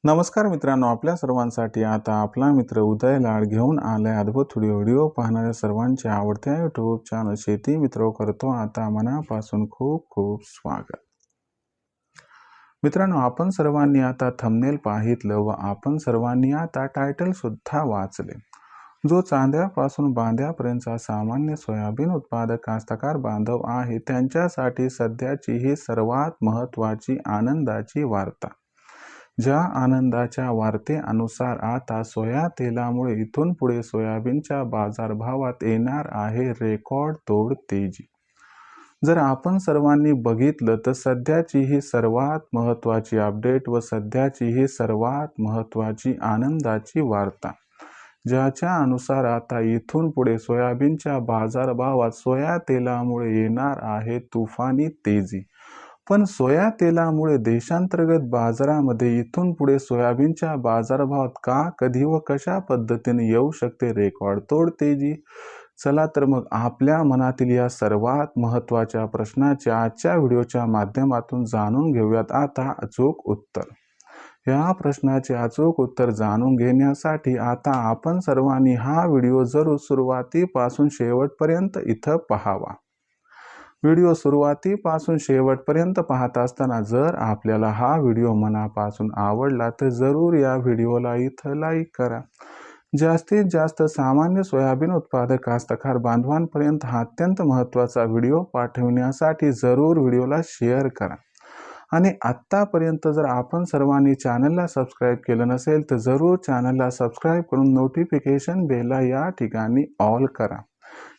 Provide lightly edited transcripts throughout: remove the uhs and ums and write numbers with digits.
नमस्कार मित्रांनो, आपल्या सर्वांसाठी आता आपला मित्र उदय लाड घेऊन आलाय अद्भुत व्हिडिओ पाहणाऱ्या सर्वांच्या आवडत्या यूट्यूब चॅनल शेती मित्र करतो आता मनापासून खूप खूप स्वागत. मित्रांनो, आपण सर्वांनी आता थंबनेल पाहितलं व आपण सर्वांनी आता टायटल सुद्धा वाचले. जो चांद्यापासून बांध्यापर्यंतचा सामान्य सोयाबीन उत्पादक कास्तकार बांधव आहे त्यांच्यासाठी सध्याची ही सर्वात महत्त्वाची आनंदाची वार्ता. ज्या आनंदाच्या वार्तेनुसार आता सोया तेलामुळे इथून पुढे सोयाबीनच्या बाजारभावात येणार आहे रेकॉर्ड तोड तेजी. जर आपण सर्वांनी बघितलं तर सध्याची ही सर्वात महत्त्वाची अपडेट व सध्याची ही सर्वात महत्त्वाची आनंदाची वार्ता, ज्याच्या अनुसार आता इथून पुढे सोयाबीनच्या बाजारभावात सोया तेलामुळे येणार आहे तुफानी तेजी. पण सोया तेलामुळे देशांतर्गत बाजारामध्ये इथून पुढे सोयाबीनच्या बाजारभावात का, कधी व कशा पद्धतीने येऊ शकते रेकॉर्ड तोड तेजी? चला तर मग आपल्या मनातील या सर्वात महत्त्वाच्या प्रश्नाचे आजच्या व्हिडिओच्या माध्यमातून जाणून घेऊयात आता अचूक उत्तर. या प्रश्नाचे अचूक उत्तर जाणून घेण्यासाठी आता आपण सर्वांनी हा व्हिडिओ जरूर सुरुवातीपासून शेवटपर्यंत इथं पाहावा. व्हिडिओ सुरुवातीपासून शेवटपर्यंत पाहत असताना जर आपल्याला हा व्हिडिओ मनापासून आवडला तर जरूर या व्हिडिओला इथं लाईक करा. जास्तीत जास्त सामान्य सोयाबीन उत्पादक कास्तकार बांधवांपर्यंत हा अत्यंत महत्त्वाचा व्हिडिओ पाठवण्यासाठी जरूर व्हिडिओला शेअर करा. आणि आत्तापर्यंत जर आपण सर्वांनी चॅनलला सबस्क्राईब केलं नसेल तर जरूर चॅनलला सबस्क्राईब करून नोटिफिकेशन बेलला या ठिकाणी ऑल करा.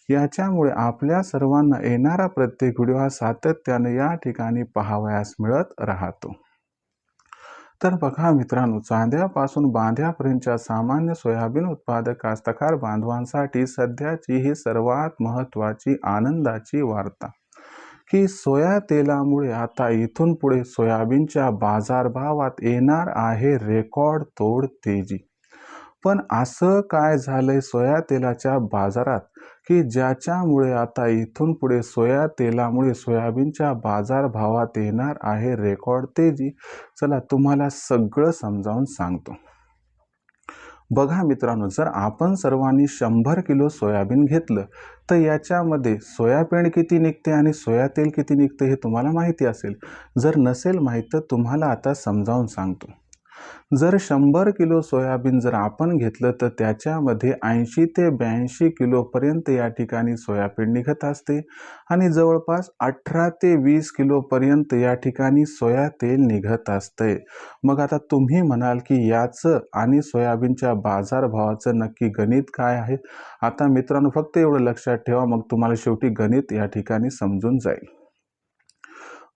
याच्यामुळे आपल्या सर्वांना येणारा प्रत्येक व्हिडिओ हा सातत्याने या ठिकाणी पाहावयास मिळत राहतो. तर बघा मित्रांनो, चांद्यापासून बांध्यापर्यंतच्या सामान्य सोयाबीन उत्पादक कास्तकार बांधवांसाठी सध्याची ही सर्वात महत्त्वाची आनंदाची वार्ता की सोया तेलामुळे आता इथून पुढे सोयाबीनच्या बाजारभावात येणार आहे रेकॉर्ड तोड तेजी. पण असं काय झालंय सोया तेलाच्या बाजारात की ज्याच्यामुळे आता इथून पुढे सोया तेलामुळे सोयाबीनच्या बाजारभावात येणार आहे रेकॉर्ड तेजी? चला तुम्हाला सगळं समजावून सांगतो. बघा मित्रांनो, जर आपण सर्वांनी 100 किलो सोयाबीन घेतलं तर याच्यामध्ये सोयाबीन किती निघते आणि सोया तेल किती निघते हे तुम्हाला माहिती असेल. जर नसेल माहीत तर तुम्हाला आता समजावून सांगतो. जर 100 किलो सोयाबीन जर आपण घेतलं तर त्याच्यामध्ये 80 ते 82 किलोपर्यंत या ठिकाणी सोयाबीन निघत असते आणि जवळपास 18 ते 20 किलोपर्यंत या ठिकाणी सोया तेल निघत असते. मग आता तुम्ही म्हणाल की याचं आणि सोयाबीनच्या बाजारभावाचं नक्की गणित काय आहे? आता मित्रांनो फक्त एवढं लक्षात ठेवा, मग तुम्हाला शेवटी गणित या ठिकाणी समजून जाईल.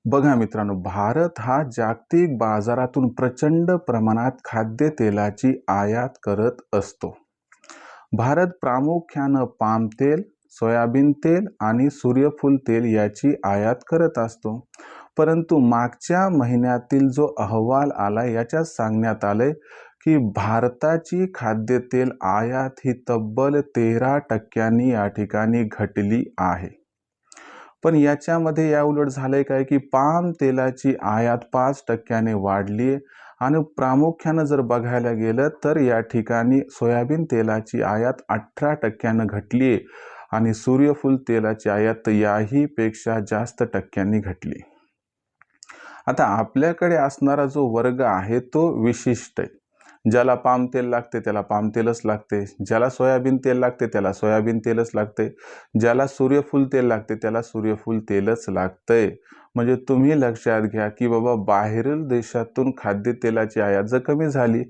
बघा मित्रांनो, भारत हा जागतिक बाजारातून प्रचंड प्रमाणात खाद्यतेलाची आयात करत असतो. भारत प्रामुख्यानं पाम तेल, सोयाबीन तेल आणि सूर्यफूल तेल याची आयात करत असतो. परंतु मागच्या महिन्यातील जो अहवाल आला याच्यात सांगण्यात आले की भारताची खाद्यतेल आयात ही तब्बल 13% या ठिकाणी घटली आहे. पण याच्यामध्ये या उलट झालंय काय की पाम तेलाची आयात 5% वाढली आणि प्रामुख्यानं जर बघायला गेलं तर या ठिकाणी सोयाबीन तेलाची आयात 18% घटली आणि सूर्यफूल तेलाची आयात याही पेक्षा जास्त टक्क्यांनी घटली. आता आपल्याकडे असणारा जो वर्ग आहे तो विशिष्ट आहे. ज्याला पाम तेल लागते त्याला पाम तेलच लागते, ज्याला सोयाबीन तेल लागते त्याला सोयाबीन तेलच लागते, ज्याला सूर्यफूल तेल लागते त्याला सूर्यफूल तेलच लागतंय. म्हणजे तुम्ही लक्षात घ्या की बाबा बाहेरील देशातून खाद्यतेलाची आयात जर कमी झाली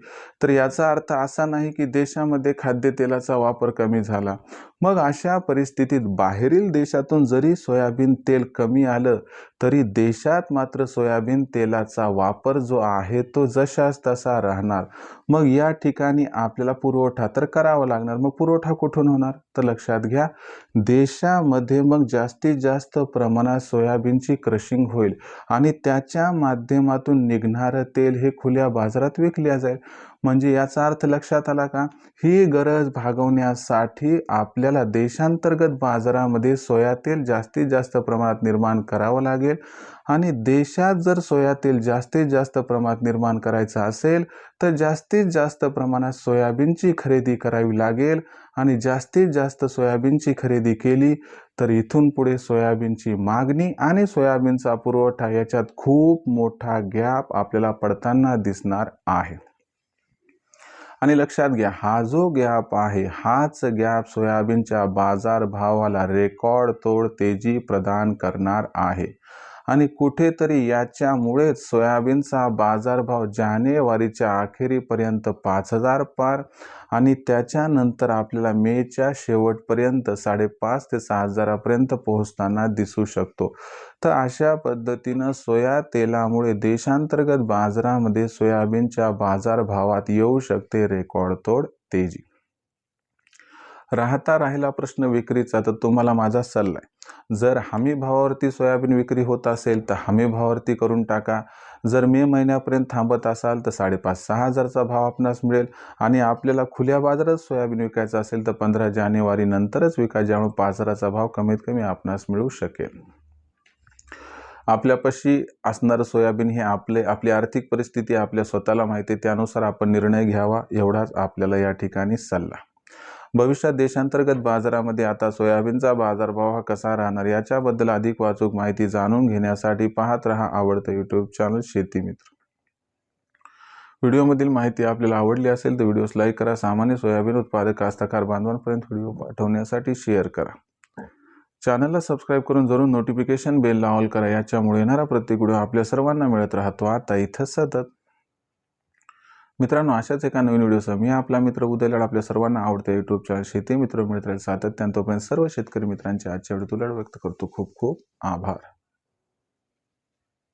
तर याचा अर्थ असा नाही की देशामध्ये खाद्यतेलाचा वापर कमी झाला. मग अशा परिस्थितीत बाहेरील देशातून जरी सोयाबीन तेल कमी आलं तरी देशात मात्र सोयाबीन तेलाचा वापर जो आहे तो जशास तसा राहणार. मग या ठिकाणी आपल्याला पुरवठा तर करावा लागणार. मग पुरवठा कुठून होणार? तर लक्षात घ्या, देशामध्ये मग जास्तीत जास्त प्रमाणात सोयाबीनची क्रशिंग होईल आणि त्याच्या माध्यमातून निघणारं तेल हे खुल्या बाजारात विकल्या जाईल. म्हणजे याचा अर्थ लक्षात आला का? ही गरज भागवण्यासाठी आपल्या आपल्याला देशांतर्गत बाजारामध्ये सोया तेल जास्तीत जास्त प्रमाणात निर्माण करावं लागेल आणि देशात जर सोया तेल जास्तीत जास्त प्रमाणात निर्माण करायचं असेल तर जास्तीत जास्त प्रमाणात सोयाबीनची खरेदी करावी लागेल आणि जास्तीत जास्त सोयाबीनची खरेदी केली तर इथून पुढे सोयाबीनची मागणी आणि सोयाबीनचा पुरवठा याच्यात खूप मोठा गॅप आपल्याला पडताना दिसणार आहे. आणि लक्षात घ्या, हा जो गॅप आहे हाच गॅप सोयाबीनच्या बाजारभावाला रेकॉर्ड तोड तेजी प्रदान करणार आहे आणि कुठेतरी याच्यामुळेच सोयाबीनचा बाजारभाव जानेवारीच्या अखेरीपर्यंत 5,000 पार आणि त्याच्यानंतर आपल्याला मेच्या शेवटपर्यंत 5,500 ते 6,000 पर्यंत पोहोचताना दिसू शकतो. तर अशा पद्धतीनं सोया तेलामुळे देशांतर्गत बाजारामध्ये सोयाबीनच्या बाजारभावात येऊ शकते रेकॉर्ड तोड तेजी. राहिला प्रश्न विक्रीचा, तर तुम्हाला माझा सल्ला आहे, जर हमी भावावरती सोयाबीन विक्री होत असेल तर हमी भावावरती करून टाका. जर मे महिन्यापर्यंत थांबत असाल तर 5,500-6,000 हजारचा भाव आपणास मिळेल आणि आपल्याला खुल्या बाजारात सोयाबीन विकायचं असेल तर 15 जानेवारी नंतरच विका, ज्यामुळे बाजाराचा भाव कमीत कमी आपणास मिळू शकेल. आपल्यापाशी असणारं सोयाबीन हे आपली आर्थिक परिस्थिती आपल्या स्वतःला माहिती आहे, त्यानुसार आपण निर्णय घ्यावा एवढाच आपल्याला या ठिकाणी सल्ला. भविष्यात देशांतर्गत बाजारामध्ये आता सोयाबीनचा बाजारभाव हा कसा राहणार याच्याबद्दल अधिक वाचूक माहिती जाणून घेण्यासाठी पाहत रहा आवडतं यूट्यूब चॅनल शेती मित्र. व्हिडिओमधील माहिती आपल्याला आवडली असेल तर व्हिडिओस लाईक करा. सामान्य सोयाबीन उत्पादक कास्तकार बांधवांपर्यंत व्हिडिओ पाठवण्यासाठी शेअर करा. चॅनलला सबस्क्राईब करून जरूर नोटिफिकेशन बेलला ऑल करा, याच्यामुळे येणारा प्रत्येक व्हिडिओ आपल्या सर्वांना मिळत राहतो आता इथं सतत. मित्रांनो, अशाच एका नवीन व्हिडिओसह मी आपला मित्र उदय लाड आपल्या सर्वांना आवडते यूट्यूब चॅनल शेती मित्र मिळत राहील सातत्याने. तोपर्यंत सर्व शेतकरी मित्रांचे आजच्या व्हिडिओ तुला व्यक्त करतो खूप खूप आभार.